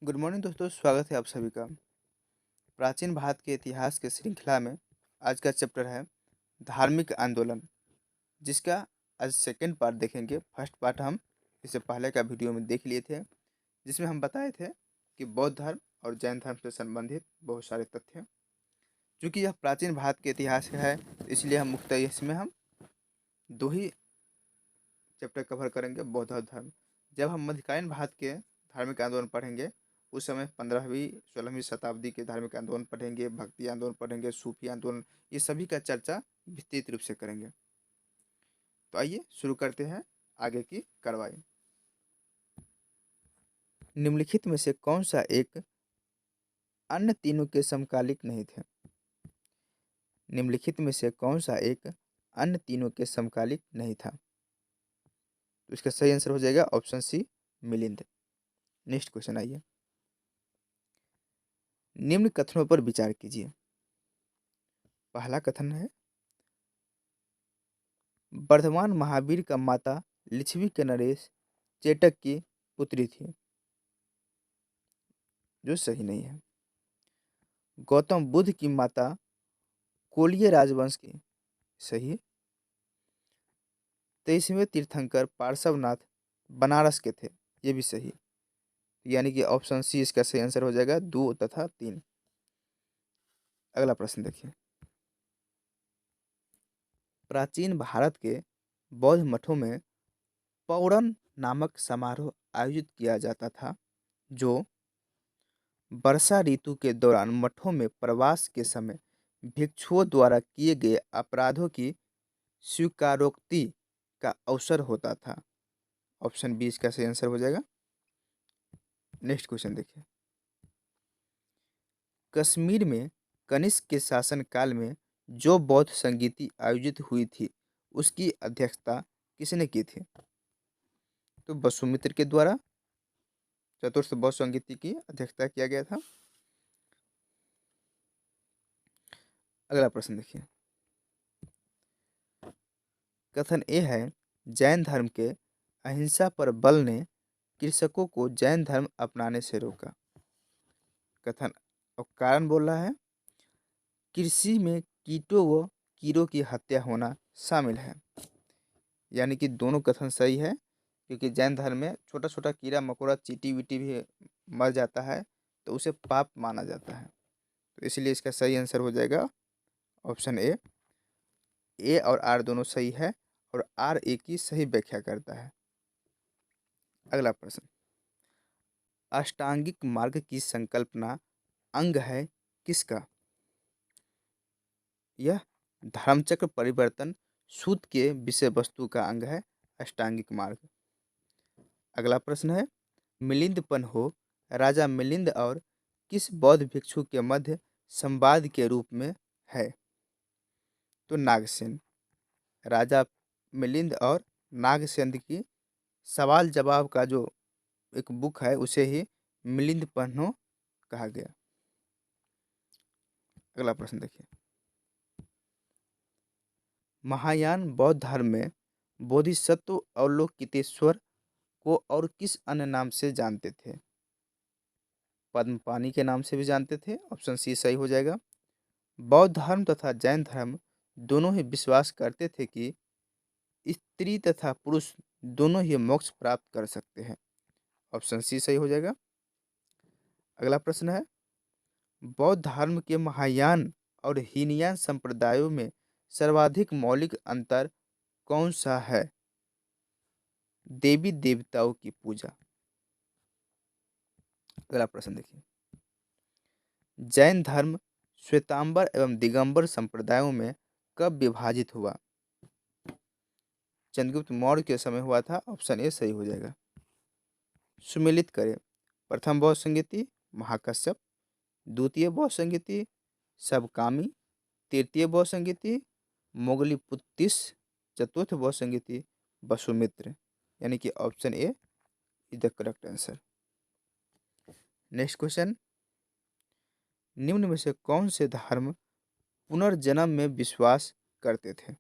Good morning दोस्तों, स्वागत है आप सभी का। प्राचीन भारत के इतिहास के श्रृंखला में आज का चैप्टर है धार्मिक आंदोलन, जिसका आज सेकंड पार्ट देखेंगे। फर्स्ट पार्ट हम इससे पहले का वीडियो में देख लिए थे, जिसमें हम बताए थे कि बौद्ध धर्म और जैन धर्म से संबंधित बहुत सारे तथ्य। चूँकि यह प्राचीन भारत के इतिहास का है, तो इसलिए हम मुख्यतः इसमें हम दो ही चैप्टर कवर करेंगे, बौद्ध और धर्म। जब हम मध्यकालीन भारत के धार्मिक आंदोलन पढ़ेंगे, उस समय 15वीं 16वीं शताब्दी के धार्मिक आंदोलन पढ़ेंगे, भक्ति आंदोलन पढ़ेंगे, सूफी आंदोलन, ये सभी का चर्चा विस्तृत रूप से करेंगे। तो आइए शुरू करते हैं आगे की कार्रवाई। निम्नलिखित में से कौन सा एक अन्य तीनों के समकालिक नहीं थे? निम्नलिखित में से कौन सा एक अन्य तीनों के समकालिक नहीं था? तो इसका सही आंसर हो जाएगा option C, Milind. Next question आइए। निम्न कथनों पर विचार कीजिए। पहला कथन है, वर्धमान महावीर का माता लिच्छवी के नरेश चेटक की पुत्री थी, जो सही नहीं है। गौतम बुद्ध की माता कोलिय राजवंश की, सही। 23वें तीर्थंकर पार्श्वनाथ बनारस के थे, ये भी सही। यानी कि ऑप्शन सी इसका सही आंसर हो जाएगा, 2 तथा 3। अगला प्रश्न देखिए। प्राचीन भारत के बौद्ध मठों में पौरन नामक समारोह आयोजित किया जाता था, जो वर्षा ऋतु के दौरान मठों में प्रवास के समय भिक्षुओं द्वारा किए गए अपराधों की स्वीकारोक्ति का अवसर होता था। ऑप्शन बी इसका सही आंसर हो जाएगा। नेक्स्ट क्वेश्चन देखिए। कश्मीर में कनिष्क के शासनकाल में जो बौद्ध संगीति आयोजित हुई थी, उसकी अध्यक्षता किसने की थी? तो वसुमित्र के द्वारा चतुर्थ बौद्ध संगीति की अध्यक्षता किया गया था। अगला प्रश्न देखिए। कथन ए है, जैन धर्म के अहिंसा पर बल ने कृषकों को जैन धर्म अपनाने से रोका। कथन और कारण बोल रहा है, कृषि में कीटों व कीड़ों की हत्या होना शामिल है। यानी कि दोनों कथन सही है, क्योंकि जैन धर्म में छोटा छोटा कीड़ा मकोड़ा चींटी वीटी भी मर जाता है, तो उसे पाप माना जाता है। तो इसलिए इसका सही आंसर हो जाएगा ऑप्शन ए। ए और आर दोनों सही है, और आर ए की सही व्याख्या करता है। अगला प्रश्न, अष्टांगिक मार्ग की संकल्पना अंग है किसका? यह धर्मचक्र परिवर्तन सूत्र के विषय वस्तु का अंग है अष्टांगिक मार्ग। अगला प्रश्न है, मिलिंदपन हो राजा मिलिंद और किस बौद्ध भिक्षु के मध्य संवाद के रूप में है? तो नागसेन। राजा मिलिंद और नागसेन की सवाल जवाब का जो एक बुक है, उसे ही मिलिंद पन्हो कहा गया। अगला प्रश्न देखिए। महायान बौद्ध धर्म में बोधिसत्व अवलोकितेश्वर को और किस अन्य नाम से जानते थे? पद्मपानी के नाम से भी जानते थे। ऑप्शन सी सही हो जाएगा। बौद्ध धर्म तथा जैन धर्म दोनों ही विश्वास करते थे कि स्त्री तथा पुरुष दोनों ही मोक्ष प्राप्त कर सकते हैं। ऑप्शन सी सही हो जाएगा। अगला प्रश्न है, बौद्ध धर्म के महायान और हीनयान संप्रदायों में सर्वाधिक मौलिक अंतर कौन सा है? देवी देवताओं की पूजा। अगला प्रश्न देखिए। जैन धर्म श्वेतांबर एवं दिगंबर संप्रदायों में कब विभाजित हुआ? चंद्रगुप्त मौर्य के समय हुआ था। ऑप्शन ए सही हो जाएगा। सुमेलित करें। प्रथम बौद्ध संगीति महाकश्यप, द्वितीय बौद्ध संगीति सबकामी, तृतीय बौद्ध संगीति मोगलीपुत्तिस, चतुर्थ बौद्ध संगीति वसुमित्र। यानी कि option A is the correct answer. Next question, निम्न में से कौन से धर्म पुनर्जन्म में विश्वास करते थे?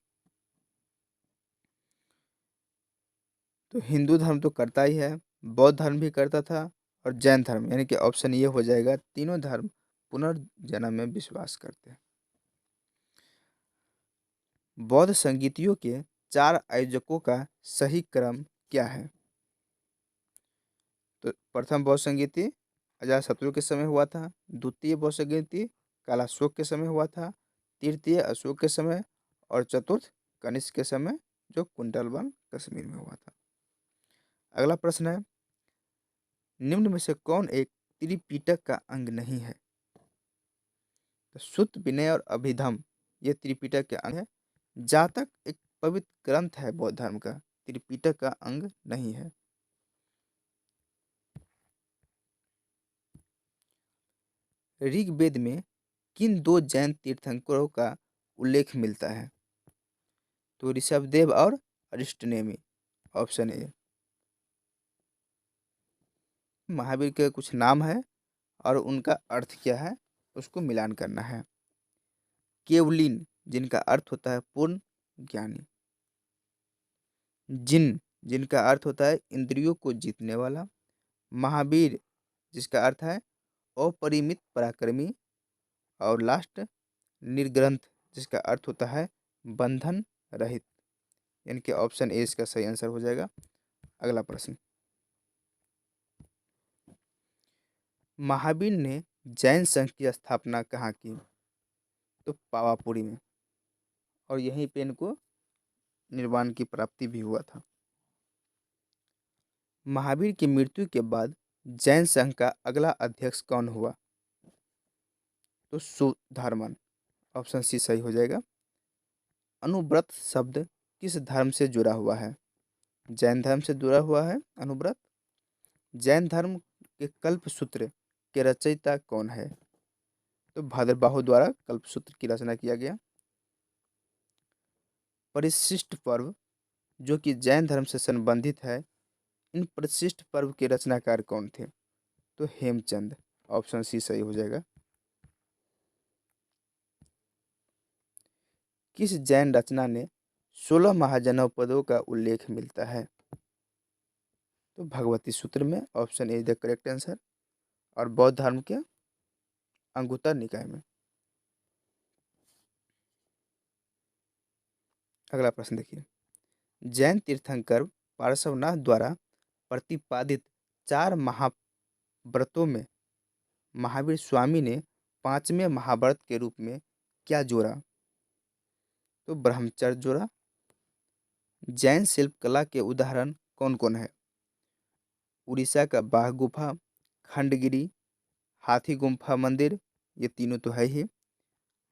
तो हिंदू धर्म तो करता ही है, बौद्ध धर्म भी करता था, और जैन धर्म, यानी कि ऑप्शन ये हो जाएगा, तीनों धर्म पुनर्जन्म में विश्वास करते हैं। बौद्ध संगीतियों के 4 आयोजकों का सही क्रम क्या है? तो प्रथम बौद्ध संगीति अजातशत्रु के समय हुआ था, द्वितीय बौद्ध संगीति कालाशोक के समय हुआ था, तृतीय अशोक के समय, और चतुर्थ कनिष्क के समय, जो कुंडलवन कश्मीर में हुआ था। अगला प्रश्न है, निम्न में से कौन एक त्रिपिटक का अंग नहीं है? तो सुत्त, विनय और अभिधम ये त्रिपिटक के अंग है। जातक एक पवित्र ग्रंथ है बौद्ध धर्म का, त्रिपिटक का अंग नहीं है। ऋग्वेद में किन 2 जैन तीर्थंकरों का उल्लेख मिलता है? तो ऋषभदेव और अरिष्टनेमी, ऑप्शन ए। महावीर के कुछ नाम है और उनका अर्थ क्या है उसको मिलान करना है। केवलिन, जिनका अर्थ होता है पूर्ण ज्ञानी। जिन, जिनका अर्थ होता है इंद्रियों को जीतने वाला। महावीर, जिसका अर्थ है अपरिमित पराक्रमी। और लास्ट निर्ग्रंथ, जिसका अर्थ होता है बंधन रहित। यानी कि ऑप्शन ए इसका सही आंसर हो जाएगा। अगला प्रश्न, महावीर ने जैन संघ की स्थापना कहाँ की? तो पावापुरी में, और यहीं पे इनको निर्वाण की प्राप्ति भी हुआ था। महावीर की मृत्यु के बाद जैन संघ का अगला अध्यक्ष कौन हुआ? तो सुधर्मन, ऑप्शन सी सही हो जाएगा। अनुव्रत शब्द किस धर्म से जुड़ा हुआ है? जैन धर्म से जुड़ा हुआ है अनुव्रत। जैन धर्म के कल्प सूत्र के रचयिता कौन है? तो भद्रबाहु द्वारा कल्प सूत्र की रचना किया गया। परिशिष्ट पर्व जो कि जैन धर्म से संबंधित है, इन परिशिष्ट पर्व के रचनाकार कौन थे? तो हेमचंद, ऑप्शन सी सही हो जाएगा। किस जैन रचना ने 16 महाजनपदों का उल्लेख मिलता है? तो भगवती सूत्र में, option A the correct answer. और बौद्ध धर्म के अंगुत्तर निकाय में। अगला प्रश्न देखिए, जैन तीर्थंकर पार्श्वनाथ द्वारा प्रतिपादित 4 महाव्रतों में महावीर स्वामी ने 5वें महाव्रत के रूप में क्या जोड़ा? तो ब्रह्मचर्य जोड़ा। जैन शिल्पकला के उदाहरण कौन कौन है? उड़ीसा का बाघ गुफा, खंडगिरी, हाथी गुम्फा मंदिर, ये तीनों तो है ही।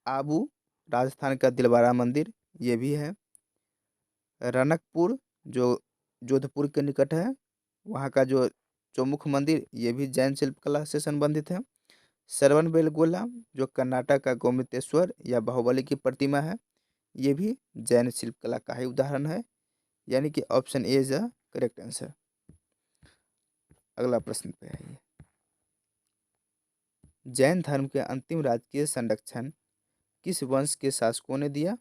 आबू, राजस्थान का दिलवारा मंदिर, ये भी है। रनकपुर, जो जोधपुर के निकट है, वहाँ का जो चौमुख मंदिर, ये भी जैन शिल्पकला से संबंधित है। श्रवणबेलगोला, जो कर्नाटक का गोमतेश्वर या बाहुबली की प्रतिमा है, ये भी जैन शिल्पकला का ही उदाहरण है। यानी कि option A is the correct answer. अगला प्रश्न पे आइए, जैन धर्म के अंतिम राजकीय संरक्षण किस वंश के शासकों ने दिया?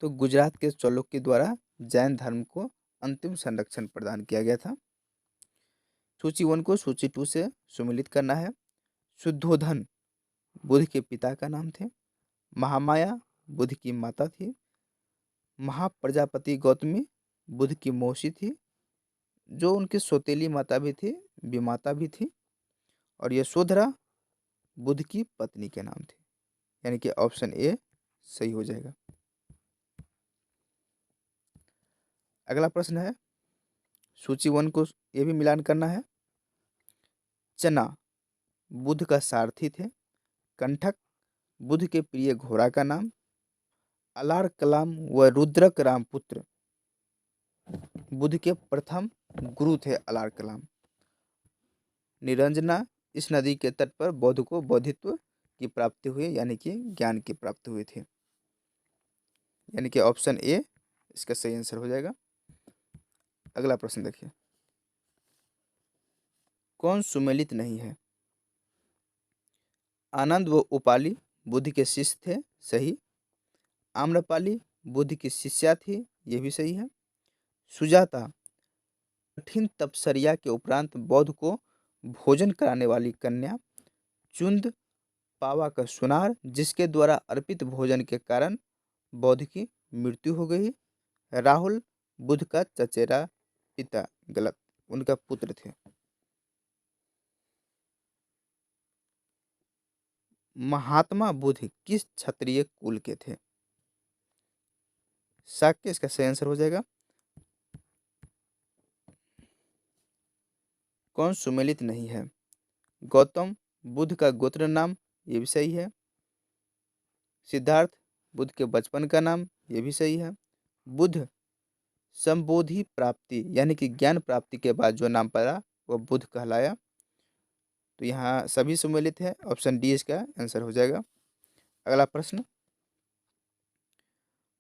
तो गुजरात के चालुक्य द्वारा जैन धर्म को अंतिम संरक्षण प्रदान किया गया था। सूची 1 को सूची 2 से सुमिलित करना है। शुद्धोधन बुद्ध के पिता का नाम थे। महामाया बुद्ध की माता थी। महाप्रजापति गौतमी बुद्ध की मौसी थी, जो उनकी सौतेली माता भी थी, विमाता भी थी। और यशोधरा बुद्ध की पत्नी के नाम थे। यानी कि ऑप्शन ए सही हो जाएगा। अगला प्रश्न है, सूची 1 को ये भी मिलान करना है। चना बुद्ध का सारथी थे। कंठक बुद्ध के प्रिय घोड़ा का नाम। अलार कलाम व रुद्रक रामपुत्र बुद्ध के प्रथम गुरु थे अलार कलाम। निरंजना, इस नदी के तट पर बौद्ध को बौद्धित्व की प्राप्ति हुई, यानी कि ज्ञान की प्राप्ति हुई थी। यानी कि ऑप्शन ए इसका सही आंसर हो जाएगा। अगला प्रश्न देखिए, कौन सुमेलित नहीं है? आनंद व उपाली बुद्ध के शिष्य थे, सही। आम्रपाली बुद्ध की शिष्या थी, यह भी सही है। सुजाता कठिन तपस्या के उपरांत बौद्ध को भोजन कराने वाली कन्या, चुंद पावा का सुनार जिसके द्वारा अर्पित भोजन के कारण बौद्ध की मृत्यु हो गई। राहुल बुद्ध का चचेरा पिता, गलत, उनका पुत्र थे। महात्मा बुद्ध किस क्षत्रिय कुल के थे? शाक्य इसका सही आंसर हो जाएगा। कौन सुमेलित नहीं है? गौतम बुद्ध का गोत्र नाम, ये भी सही है। सिद्धार्थ बुद्ध के बचपन का नाम, ये भी सही है। बुद्ध संबोधि प्राप्ति यानी कि ज्ञान प्राप्ति के बाद जो नाम पड़ा वो बुद्ध कहलाया। तो यहाँ सभी सुमेलित है, ऑप्शन डी इसका आंसर हो जाएगा। अगला प्रश्न,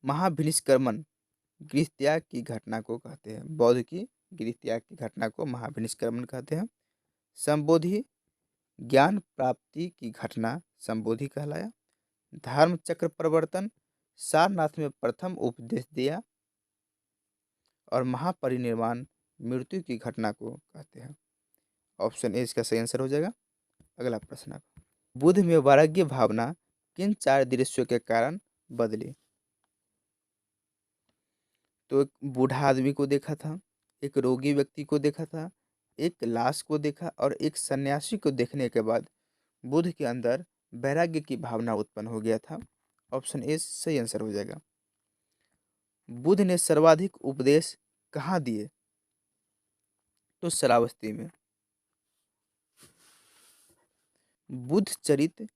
महाभिनिष्क्रमण गृह त्याग की घटना को कहते हैं। बौद्ध की गृह त्याग की घटना को महाभिनिष्क्रमण कहते हैं। संबोधि ज्ञान प्राप्ति की घटना संबोधि कहलाया। धर्म चक्र प्रवर्तन सारनाथ में प्रथम उपदेश दिया। और महापरिनिर्वाण मृत्यु की घटना को कहते हैं। ऑप्शन ए इसका सही आंसर हो जाएगा। अगला प्रश्न, बुद्ध में वैराग्य भावना किन 4 दृश्यों के कारण बदली? तो एक बूढ़ा आदमी को देखा था, एक रोगी व्यक्ति को देखा था, एक लाश को देखा और एक सन्यासी को देखने के बाद बुद्ध के अंदर वैराग्य की भावना उत्पन्न हो गया था। ऑप्शन ए सही आंसर हो जाएगा। बुद्ध ने सर्वाधिक उपदेश कहाँ दिए? तो श्रावस्ती में। बुद्ध चरित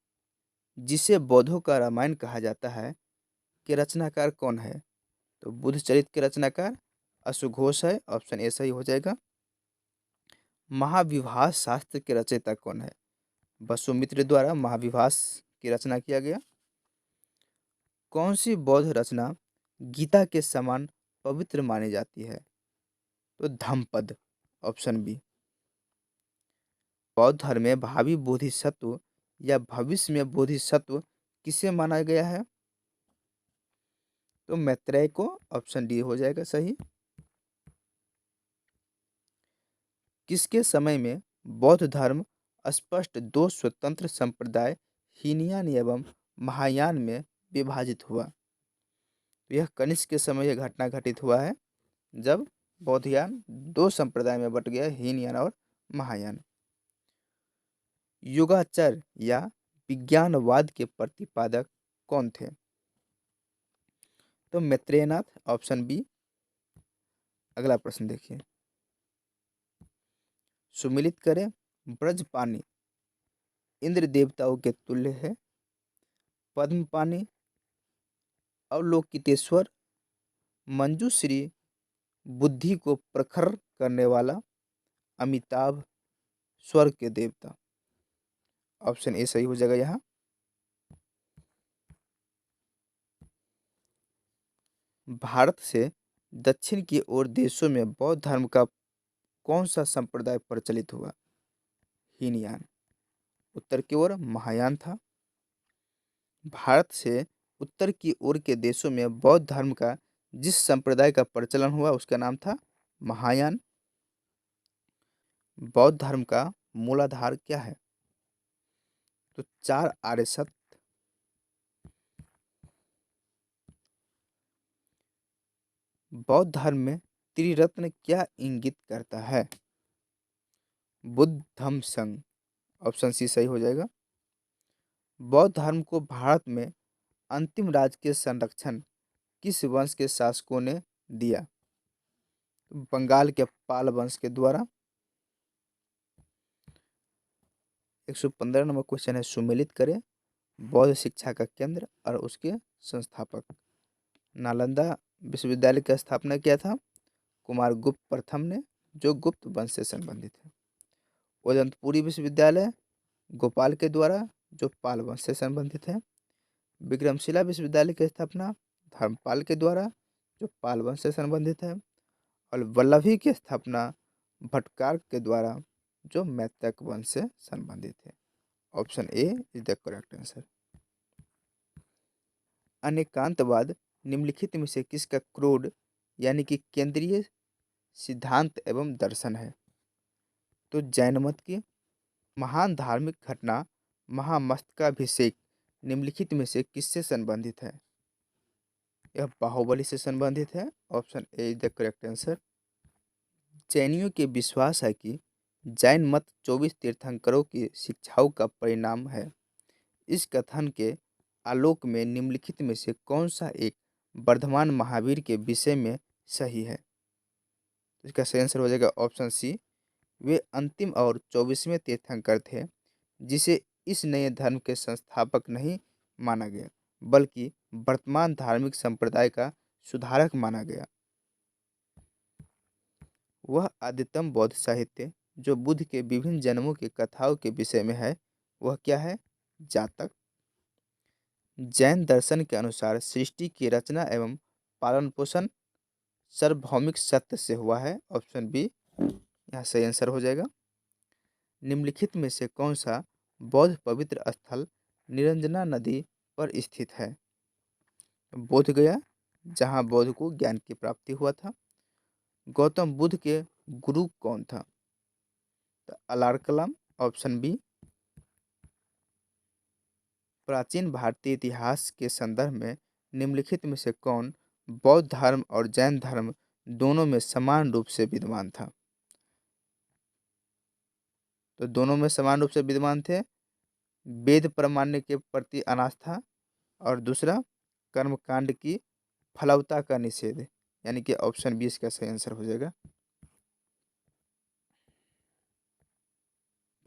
जिसे बौद्धों का रामायण कहा जाता है के रचनाकार कौन है? तो बुद्ध चरित के रचनाकार अश्वघोष है। ऑप्शन ए सही हो जाएगा। महाविभास शास्त्र के रचयिता कौन है? वसुमित्र द्वारा महाविभास की रचना किया गया। कौन सी बौद्ध रचना गीता के समान पवित्र मानी जाती है? तो धम्मपद, ऑप्शन बी। बौद्ध धर्म में भावी बोधिसत्व या भविष्य में बोधिसत्व किसे माना गया है? तो मैत्रेय को। ऑप्शन डी हो जाएगा सही। किसके समय में बौद्ध धर्म स्पष्ट 2 स्वतंत्र संप्रदाय हीनयान एवं महायान में विभाजित हुआ? तो यह कनिष्क के समय यह घटना घटित हुआ है जब बौद्धयान 2 संप्रदाय में बट गया, हीनयान और महायान। योगाचार या विज्ञानवाद के प्रतिपादक कौन थे? तो मैत्रेयनाथ, ऑप्शन बी। अगला प्रश्न देखिए, सुमिलित करें। ब्रज पानी इंद्र देवताओं के तुल्य है। पद्म पानी अवलोकितेश्वर, मंजूश्री बुद्धि को प्रखर करने वाला, अमिताभ स्वर्ग के देवता। ऑप्शन ए सही हो जाएगा यहाँ। भारत से दक्षिण की ओर देशों में बौद्ध धर्म का कौन सा संप्रदाय प्रचलित हुआ? हीनयान। उत्तर की ओर महायान था। भारत से उत्तर की ओर के देशों में बौद्ध धर्म का जिस संप्रदाय का प्रचलन हुआ उसका नाम था महायान। बौद्ध धर्म का मूलाधार क्या है? तो 4 आर्य सत्य। बौद्ध धर्म में त्रिरत्न क्या इंगित करता है? बुद्ध धम्म संघ। ऑप्शन सी सही हो जाएगा। बौद्ध धर्म को भारत में अंतिम राजकीय संरक्षण किस वंश के शासकों ने दिया? बंगाल के पाल वंश के द्वारा। 115 नंबर क्वेश्चन है, सुमेलित करें बौद्ध शिक्षा का केंद्र और उसके संस्थापक। नालंदा विश्वविद्यालय की स्थापना किया था कुमार गुप्त प्रथम ने, जो गुप्त वंश से संबंधित है। उदंतपुरी विश्वविद्यालय गोपाल के द्वारा, जो पाल वंश से संबंधित है। विक्रमशिला विश्वविद्यालय की स्थापना धर्मपाल के द्वारा, जो पाल वंश से संबंधित है। और वल्लभी की स्थापना भटकार के द्वारा, जो मैत्रेय वंश से संबंधित है। Option A is the correct answer. अनेकांतवाद निम्नलिखित में से किसका क्रोध यानी कि केंद्रीय सिद्धांत एवं दर्शन है। तो जैन मत की महान धार्मिक घटना महामस्तकाभिषेक निम्नलिखित में से किससे संबंधित है? यह बाहुबली से संबंधित है। Option A is the correct answer. जैनियों के विश्वास है कि जैन मत 24 तीर्थंकरों की शिक्षाओं का परिणाम है। इस कथन के आलोक में निम्नलिखित में से कौन सा एक वर्धमान महावीर के विषय में सही है? तो इसका सही आंसर हो जाएगा ऑप्शन सी। वे अंतिम और 24वें तीर्थंकर थे जिसे इस नए धर्म के संस्थापक नहीं माना गया बल्कि वर्तमान धार्मिक संप्रदाय का सुधारक माना गया। वह आदितम बौद्ध साहित्य जो बुद्ध के विभिन्न जन्मों की कथाओं के विषय में है वह क्या है? जातक। जैन दर्शन के अनुसार सृष्टि की रचना एवं पालन पोषण सार्वभौमिक सत्य से हुआ है। ऑप्शन बी यहाँ सही आंसर हो जाएगा। निम्नलिखित में से कौन सा बौद्ध पवित्र स्थल निरंजना नदी पर स्थित है? बोध गया, जहाँ बौद्ध को ज्ञान की प्राप्ति हुआ था। गौतम बुद्ध के गुरु कौन था? तो अलारकलाम। Option B. प्राचीन भारतीय इतिहास के संदर्भ में निम्नलिखित में से कौन बौद्ध धर्म और जैन धर्म दोनों में समान रूप से विद्यमान था? तो दोनों में समान रूप से विद्यमान थे वेद प्रामाण्य के प्रति अनास्था और दूसरा कर्मकांड की फलवता का निषेध, यानी कि ऑप्शन बी इसका सही आंसर हो जाएगा।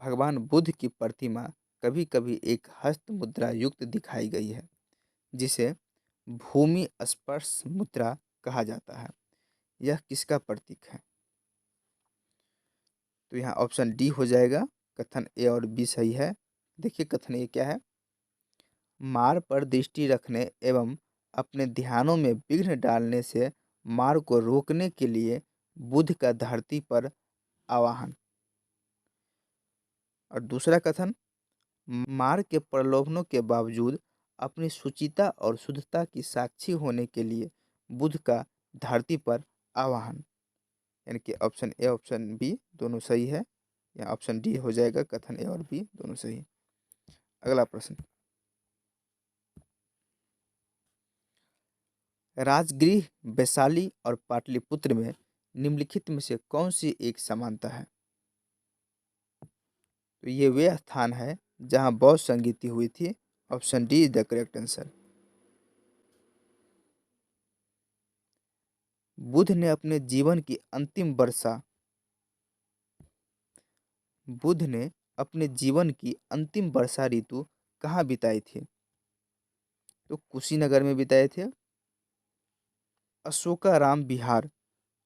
भगवान बुद्ध की प्रतिमा कभी कभी एक हस्त मुद्रा युक्त दिखाई गई है जिसे भूमि स्पर्श मुद्रा कहा जाता है। यह किसका प्रतीक है? तो यहाँ ऑप्शन डी हो जाएगा। कथन ए और बी सही है। देखिए कथन ए क्या है। मार पर दृष्टि रखने एवं अपने ध्यानों में विघ्न डालने से मार को रोकने के लिए बुद्ध का धरती पर आवाहन। और दूसरा कथन मार के प्रलोभनों के बावजूद अपनी शुचिता और शुद्धता की साक्षी होने के लिए बुद्ध का धरती पर आवाहन, यानी कि ऑप्शन ए ऑप्शन बी दोनों सही है। या ऑप्शन डी हो जाएगा। कथन ए और बी दोनों सही। अगला प्रश्न, राजगृह वैशाली और पाटलिपुत्र में निम्नलिखित में से कौन सी एक समानता है? तो ये वे स्थान है जहां बौद्ध संगीति हुई थी। Option D is the correct answer. Buddha ने अपने जीवन की अंतिम वर्षा बुद्ध ने अपने जीवन की अंतिम वर्षा ऋतु कहाँ बिताई थी? तो कुशीनगर में बिताए थे। अशोकाराम विहार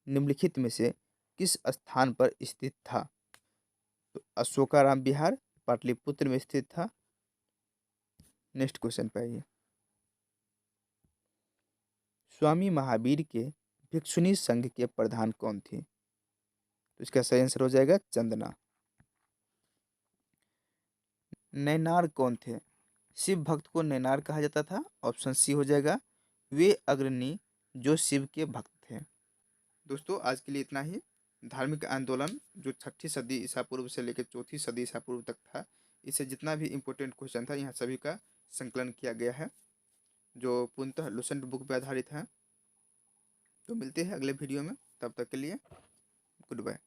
निम्नलिखित में से किस स्थान पर स्थित था? तो अशोकाराम विहार पाटलिपुत्र में स्थित था। नेक्स्ट क्वेश्चन पे आइए। स्वामी महावीर के भिक्षुणी संघ के प्रधान कौन थे? तो इसका सही आंसर हो जाएगा चंदना। नैनार कौन थे? शिव भक्त को नैनार कहा जाता था। ऑप्शन सी हो जाएगा। वे अग्रणी जो शिव के भक्त थे। दोस्तों आज के लिए इतना ही। धार्मिक आंदोलन जो 6ठी सदी ईसा पूर्व से लेकर 4थी सदी ईसा पूर्व तक था, इससे जितना भी इम्पोर्टेंट क्वेश्चन था यहाँ सभी का संकलन किया गया है जो पूर्णतः लुसेंट बुक पर आधारित है। तो मिलते हैं अगले वीडियो में, तब तक के लिए गुड बाय।